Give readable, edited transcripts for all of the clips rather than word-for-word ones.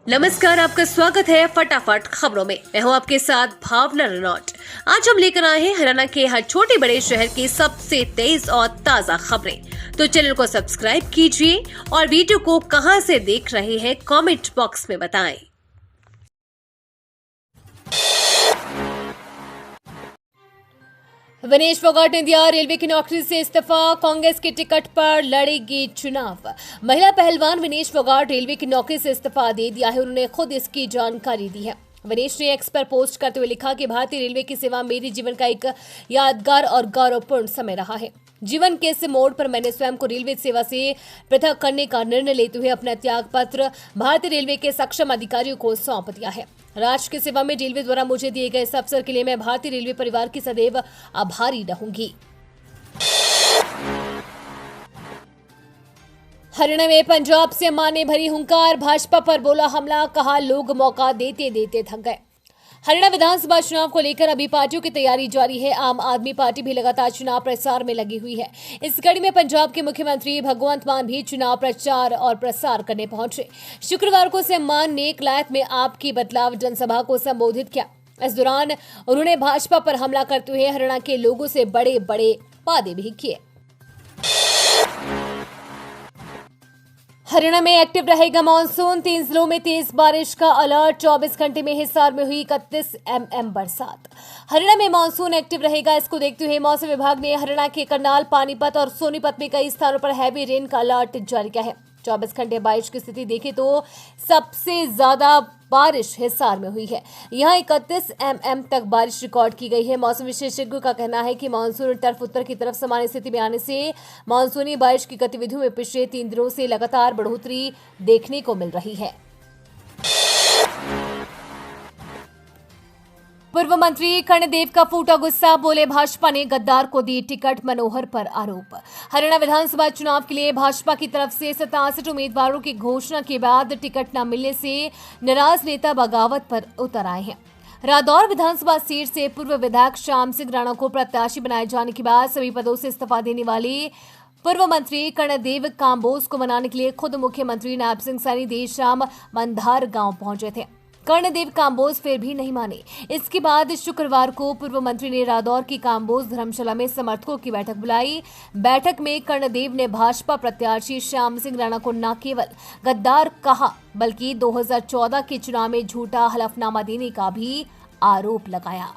नमस्कार, आपका स्वागत है फटाफट खबरों में। मैं हूं आपके साथ भावना रनौट। आज हम लेकर आए हैं हरियाणा के हर छोटे बड़े शहर की सबसे तेज और ताजा खबरें। तो चैनल को सब्सक्राइब कीजिए और वीडियो को कहां से देख रहे हैं कमेंट बॉक्स में बताएं। विनेश फोगाट इंडिया रेलवे की नौकरी से इस्तीफा, कांग्रेस की टिकट पर लड़ेगी चुनाव। महिला पहलवान विनेश फोगाट रेलवे की नौकरी से इस्तीफा दे दिया है। उन्होंने खुद इसकी जानकारी दी है। विनेश ने एक्स पर पोस्ट करते हुए लिखा कि भारतीय रेलवे की सेवा मेरे जीवन का एक यादगार और गौरवपूर्ण समय रहा है। जीवन के इस मोड़ पर मैंने स्वयं को रेलवे सेवा से पृथक करने का निर्णय लेते हुए अपना त्याग पत्र भारतीय रेलवे के सक्षम अधिकारियों को सौंप दिया है। राष्ट्र की सेवा में रेलवे द्वारा मुझे दिए गए इस अवसर के लिए मैं भारतीय रेलवे परिवार की सदैव आभारी रहूंगी। हरियाणा में पंजाब से अम्मा ने भरी हुंकार, भाजपा पर बोला हमला, कहा लोग मौका देते देते थक गए। हरियाणा विधानसभा चुनाव को लेकर अभी पार्टियों की तैयारी जारी है। आम आदमी पार्टी भी लगातार चुनाव प्रचार में लगी हुई है। इस कड़ी में पंजाब के मुख्यमंत्री भगवंत मान भी चुनाव प्रचार और प्रसार करने पहुंचे। शुक्रवार को सीएम मान ने कलायत में आपकी बदलाव जनसभा को संबोधित किया। इस दौरान उन्होंने भाजपा पर हमला करते हुए हरियाणा के लोगों से बड़े बड़े वादे भी किए। हरियाणा में एक्टिव रहेगा मानसून, 3 जिलों में तेज बारिश का अलर्ट। 24 घंटे में हिसार में हुई 31 mm बरसात। हरियाणा में मानसून एक्टिव रहेगा। इसको देखते हुए मौसम विभाग ने हरियाणा के करनाल, पानीपत और सोनीपत में कई स्थानों पर हैवी रेन का अलर्ट जारी किया है। 24 घंटे बारिश की स्थिति देखें तो सबसे ज्यादा बारिश हिसार में हुई है। यहां 31 mm तक बारिश रिकॉर्ड की गई है। मौसम विशेषज्ञों का कहना है कि मानसून टर्फ उत्तर की तरफ सामान्य स्थिति में आने से मानसूनी बारिश की गतिविधियों में पिछले 3 दिनों से लगातार बढ़ोतरी देखने को मिल रही है। पूर्व मंत्री कर्णदेव का फूटा गुस्सा, बोले भाजपा ने गद्दार को दी टिकट, मनोहर पर आरोप। हरियाणा विधानसभा चुनाव के लिए भाजपा की तरफ से 67 उम्मीदवारों की घोषणा के बाद टिकट न मिलने से नाराज नेता बगावत पर उतर आए हैं। रादौर विधानसभा सीट से पूर्व विधायक श्याम सिंह राणा को प्रत्याशी बनाए जाने के बाद सभी पदों से इस्तीफा देने वाले पूर्व मंत्री कर्णदेव कांबोज को मनाने के लिए खुद मुख्यमंत्री नायब सिंह सैनी देर शाम मंधार गांव पहुंचे थे। कर्णदेव कांबोज फिर भी नहीं माने। इसके बाद शुक्रवार को पूर्व मंत्री ने रादौर की कांबोज धर्मशाला में समर्थकों की बैठक बुलाई। बैठक में कर्णदेव ने भाजपा प्रत्याशी श्याम सिंह राणा को न केवल गद्दार कहा बल्कि 2014 के चुनाव में झूठा हलफनामा देने का भी आरोप लगाया।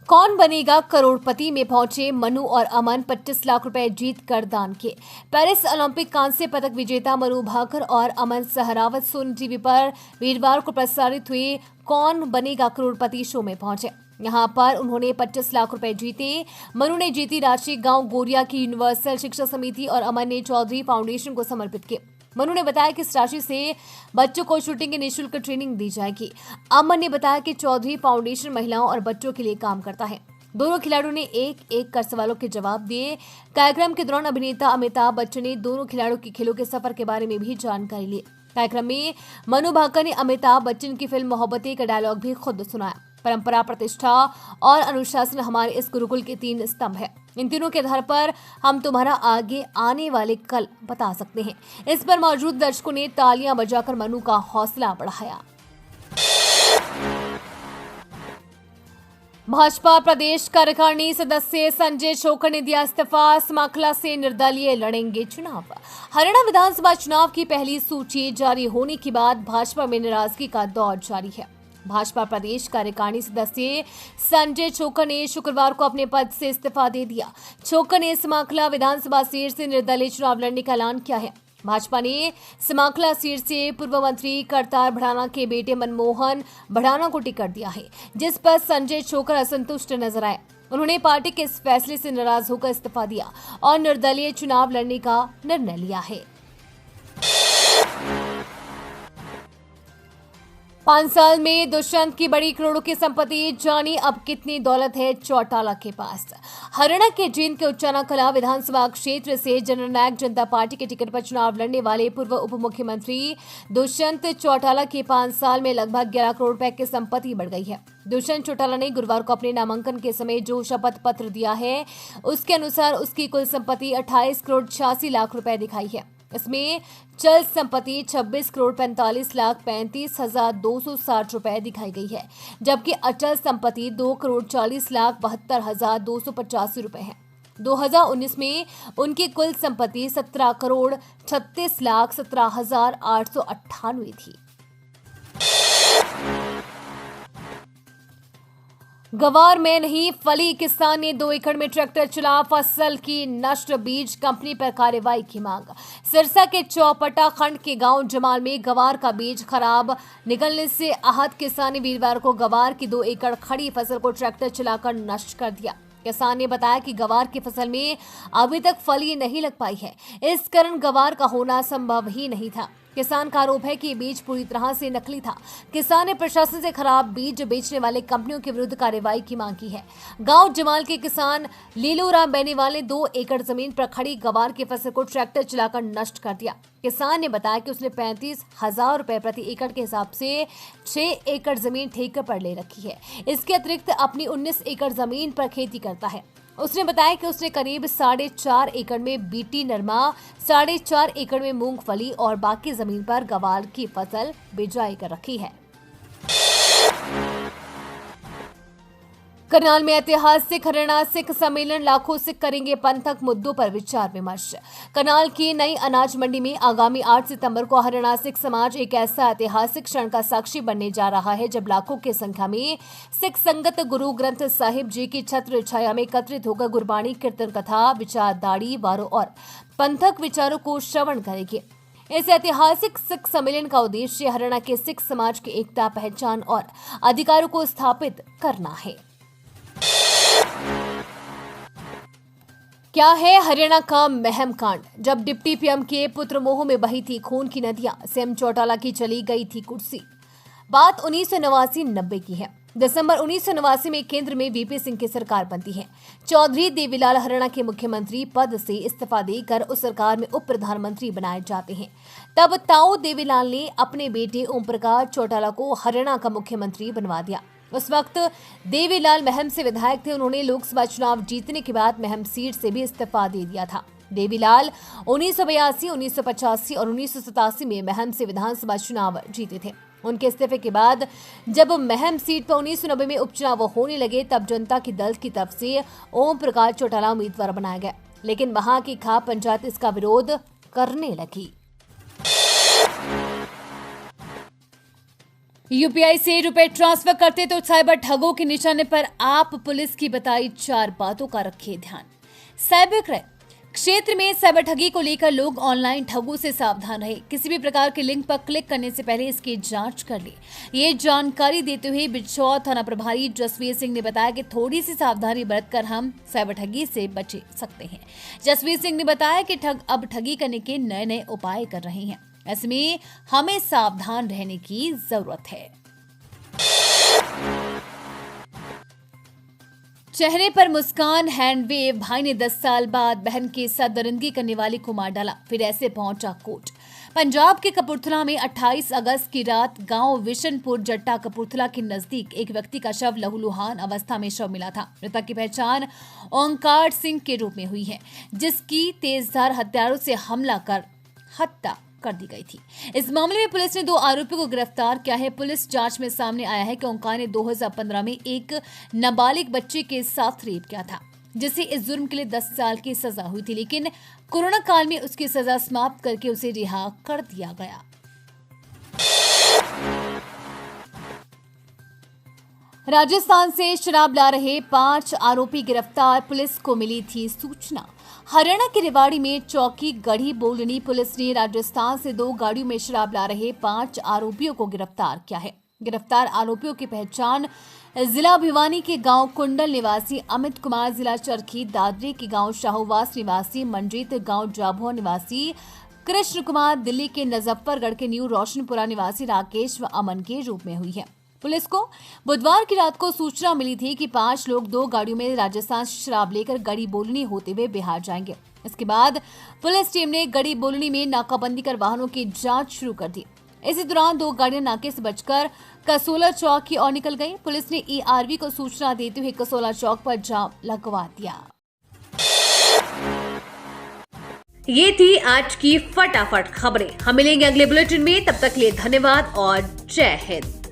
कौन बनेगा करोड़पति में पहुंचे मनु और अमन, 25 लाख रुपए जीत कर दान किए। पेरिस ओलंपिक कांस्य पदक विजेता मनु भाकर और अमन सहरावत सोनी टीवी पर वीरवार को प्रसारित हुए कौन बनेगा करोड़पति शो में पहुंचे। यहां पर उन्होंने 25 लाख रुपए जीते। मनु ने जीती राशि गांव गोरिया की यूनिवर्सल शिक्षा समिति और अमन ने चौधरी फाउंडेशन को समर्पित की। मनु ने बताया कि इस राशि से बच्चों को शूटिंग की निःशुल्क ट्रेनिंग दी जाएगी। अमन ने बताया कि चौधरी फाउंडेशन महिलाओं और बच्चों के लिए काम करता है। दोनों खिलाड़ियों ने एक एक कर सवालों के जवाब दिए। कार्यक्रम के दौरान अभिनेता अमिताभ बच्चन ने दोनों खिलाड़ियों के खेलों के सफर के बारे में भी जानकारी ली। कार्यक्रम में मनु भाकर ने अमिताभ बच्चन की फिल्म मोहब्बतें का डायलॉग भी खुद सुनाया। परंपरा, प्रतिष्ठा और अनुशासन हमारे इस गुरुकुल के 3 स्तंभ है। इन तीनों के आधार पर हम तुम्हारा आगे आने वाले कल बता सकते हैं। इस पर मौजूद दर्शकों ने तालियां बजाकर मनु का हौसला बढ़ाया। भाजपा प्रदेश कार्यकारिणी सदस्य संजय छोकर ने दिया इस्तीफा, समाखला से निर्दलीय लड़ेंगे चुनाव। हरियाणा विधानसभा चुनाव की पहली सूची जारी होने के बाद भाजपा में नाराजगी का दौर जारी है। भाजपा प्रदेश कार्यकारिणी सदस्य संजय छोकर ने शुक्रवार को अपने पद से इस्तीफा दे दिया। छोकर ने समाखला विधानसभा सीट से निर्दलीय चुनाव लड़ने का ऐलान किया है। भाजपा ने समाखला सीट से पूर्व मंत्री करतार भड़ाना के बेटे मनमोहन भड़ाना को टिकट दिया है, जिस पर संजय छोकर असंतुष्ट नजर आए। उन्होंने पार्टी के इस फैसले से नाराज होकर इस्तीफा दिया और निर्दलीय चुनाव लड़ने का निर्णय लिया है। 5 साल में दुष्यंत की बड़ी करोड़ों की संपत्ति, जानी अब कितनी दौलत है चौटाला के पास। हरियाणा के जींद के उच्चाना कला विधानसभा क्षेत्र से जननायक जनता पार्टी के टिकट पर चुनाव लड़ने वाले पूर्व उप मुख्यमंत्री दुष्यंत चौटाला की 5 साल में लगभग 11 करोड़ रुपए की संपत्ति बढ़ गई है। दुष्यंत चौटाला ने गुरुवार को अपने नामांकन के समय जो शपथ पत्र दिया है उसके अनुसार उसकी कुल संपत्ति 28 करोड़ 86 लाख रुपए दिखाई है। इसमें चल संपत्ति 26,45,35,260 रुपए दिखाई गई है, जबकि अचल संपत्ति 2,40,72,285 रुपए है। 2019 में उनकी कुल संपत्ति 17,36,17,898 थी। गवार में नहीं फली, किसान ने 2 एकड़ में ट्रैक्टर चला फसल की नष्ट, बीज कंपनी पर कार्रवाई की मांग। सिरसा के चौपटा खंड के गांव जमाल में गवार का बीज खराब निकलने से आहत किसान ने वीरवार को गवार की 2 एकड़ खड़ी फसल को ट्रैक्टर चलाकर नष्ट कर दिया। किसान ने बताया कि गवार की फसल में अभी तक फली नहीं लग पाई है, इस कारण गवार का होना संभव ही नहीं था। किसान का आरोप है कि ये बीज पूरी तरह से नकली था। किसान ने प्रशासन से खराब बीज बेचने वाले कंपनियों के विरुद्ध कार्रवाई की मांग की है। गांव जमाल के किसान लीलूराम बेनीवाल ने 2 एकड़ जमीन पर खड़ी गवार की फसल को ट्रैक्टर चलाकर नष्ट कर दिया। किसान ने बताया कि उसने 35,000 रुपए प्रति एकड़ के हिसाब से 6 एकड़ जमीन ठेके पर ले रखी है। इसके अतिरिक्त अपनी 19 एकड़ जमीन पर खेती करता है। उसने बताया कि उसने करीब 4.5 एकड़ में बीटी नरमा, 4.5 एकड़ में मूंगफली और बाकी जमीन पर गवार की फसल बिजाई कर रखी है। करनाल में ऐतिहासिक हरियाणा सिख सम्मेलन, लाखों सिख करेंगे पंथक मुद्दों पर विचार विमर्श। करनाल की नई अनाज मंडी में आगामी 8 सितंबर को हरियाणा सिख समाज एक ऐसा ऐतिहासिक क्षण का साक्षी बनने जा रहा है जब लाखों की संख्या में सिख संगत गुरु ग्रंथ साहिब जी की छत्र छाया में एकत्रित होकर गुरबाणी, कीर्तन, कथा, विचार, दाढ़ी वारों और पंथक विचारों को श्रवण करेंगे। इस ऐतिहासिक सिख सम्मेलन का उद्देश्य हरियाणा के सिख समाज की एकता, पहचान और अधिकारों को स्थापित करना है। क्या है हरियाणा का महम कांड? जब डिप्टी पीएम के पुत्र मोह में बही थी खून की नदियां, सीएम चौटाला की चली गई थी कुर्सी। बात 1989-90 की है। दिसंबर 1989 में केंद्र में वीपी सिंह की सरकार बनती है। चौधरी देवीलाल हरियाणा के मुख्यमंत्री पद से इस्तीफा देकर उस सरकार में उप प्रधानमंत्री बनाए जाते हैं। तब ताऊ देवीलाल ने अपने बेटे ओम प्रकाश चौटाला को हरियाणा का मुख्यमंत्री बनवा दिया। उस वक्त देवीलाल महम से विधायक थे। उन्होंने लोकसभा चुनाव जीतने के बाद महम सीट से भी इस्तीफा दे दिया था। देवीलाल 1982, 1985 और 1987 में महम से विधानसभा चुनाव जीते थे। उनके इस्तीफे के बाद जब महम सीट पर 1990 में उपचुनाव होने लगे, तब जनता की दल की तरफ से ओम प्रकाश चौटाला उम्मीदवार बनाया गया, लेकिन वहां की खाप पंचायत इसका विरोध करने लगी। यूपीआई से रुपए ट्रांसफर करते तो साइबर ठगों के निशाने पर आप पुलिस की बताई 4 बातों का रखिए ध्यान। साइबर क्राइम क्षेत्र में साइबर ठगी को लेकर लोग ऑनलाइन ठगों से सावधान रहे। किसी भी प्रकार के लिंक पर क्लिक करने से पहले इसकी जांच कर ले। ये जानकारी देते हुए बिछौर थाना प्रभारी जसवीर सिंह ने बताया कि थोड़ी सी सावधानी बरतकर हम साइबर ठगी से बच सकते हैं। जसवीर सिंह ने बताया कि ठग अब ठगी करने के नए नए उपाय कर रहे हैं, ऐसे में हमें सावधान रहने की जरूरत है। चेहरे पर मुस्कान, हैंडवेव, भाई ने 10 साल बाद बहन के साथ दरिंदगी करने वाले को मार डाला, फिर ऐसे पहुंचा कोर्ट। पंजाब के कपूरथला में 28 अगस्त की रात गांव विशनपुर जट्टा कपूरथला के नजदीक एक व्यक्ति का शव लहूलुहान अवस्था में शव मिला था। मृतक की पहचान ओंकार सिंह के रूप में हुई है, जिसकी तेजधार हथियारों से हमला कर हत्या कर दी गई थी। इस मामले में पुलिस ने 2 आरोपियों को गिरफ्तार किया है। पुलिस जांच में सामने आया है कि ओंकार ने 2015 में एक नाबालिग बच्चे के साथ रेप किया था, जिसे इस जुर्म के लिए 10 साल की सजा हुई थी, लेकिन कोरोना काल में उसकी सजा समाप्त करके उसे रिहा कर दिया गया। राजस्थान से शराब ला रहे 5 आरोपी गिरफ्तार, पुलिस को मिली थी सूचना। हरियाणा के रेवाड़ी में चौकी गढ़ी बोलनी पुलिस ने राजस्थान से 2 गाड़ियों में शराब ला रहे 5 आरोपियों को गिरफ्तार किया है। गिरफ्तार आरोपियों की पहचान जिला भिवानी के गांव कुंडल निवासी अमित कुमार, जिला चरखी दादरी के गांव शाहूवास निवासी मंजीत, गांव जाभुआ निवासी कृष्ण कुमार, दिल्ली के नजफ्फरगढ़ के न्यू रोशनपुरा निवासी राकेश व अमन के रूप में हुई है। पुलिस को बुधवार की रात को सूचना मिली थी कि 5 लोग 2 गाड़ियों में राजस्थान से शराब लेकर गढ़ी बोलनी होते हुए बिहार जाएंगे। इसके बाद पुलिस टीम ने गढ़ी बोलनी में नाकाबंदी कर वाहनों की जांच शुरू कर दी। इसी दौरान 2 गाड़ियां नाके से बचकर कसोला चौक की ओर निकल गई। पुलिस ने ईआरवी को सूचना देते हुए कसोला चौक पर जाम लगवा दिया। ये थी आज की फटाफट खबरें। हम मिलेंगे अगले बुलेटिन में, तब तक के लिए धन्यवाद और जय हिंद।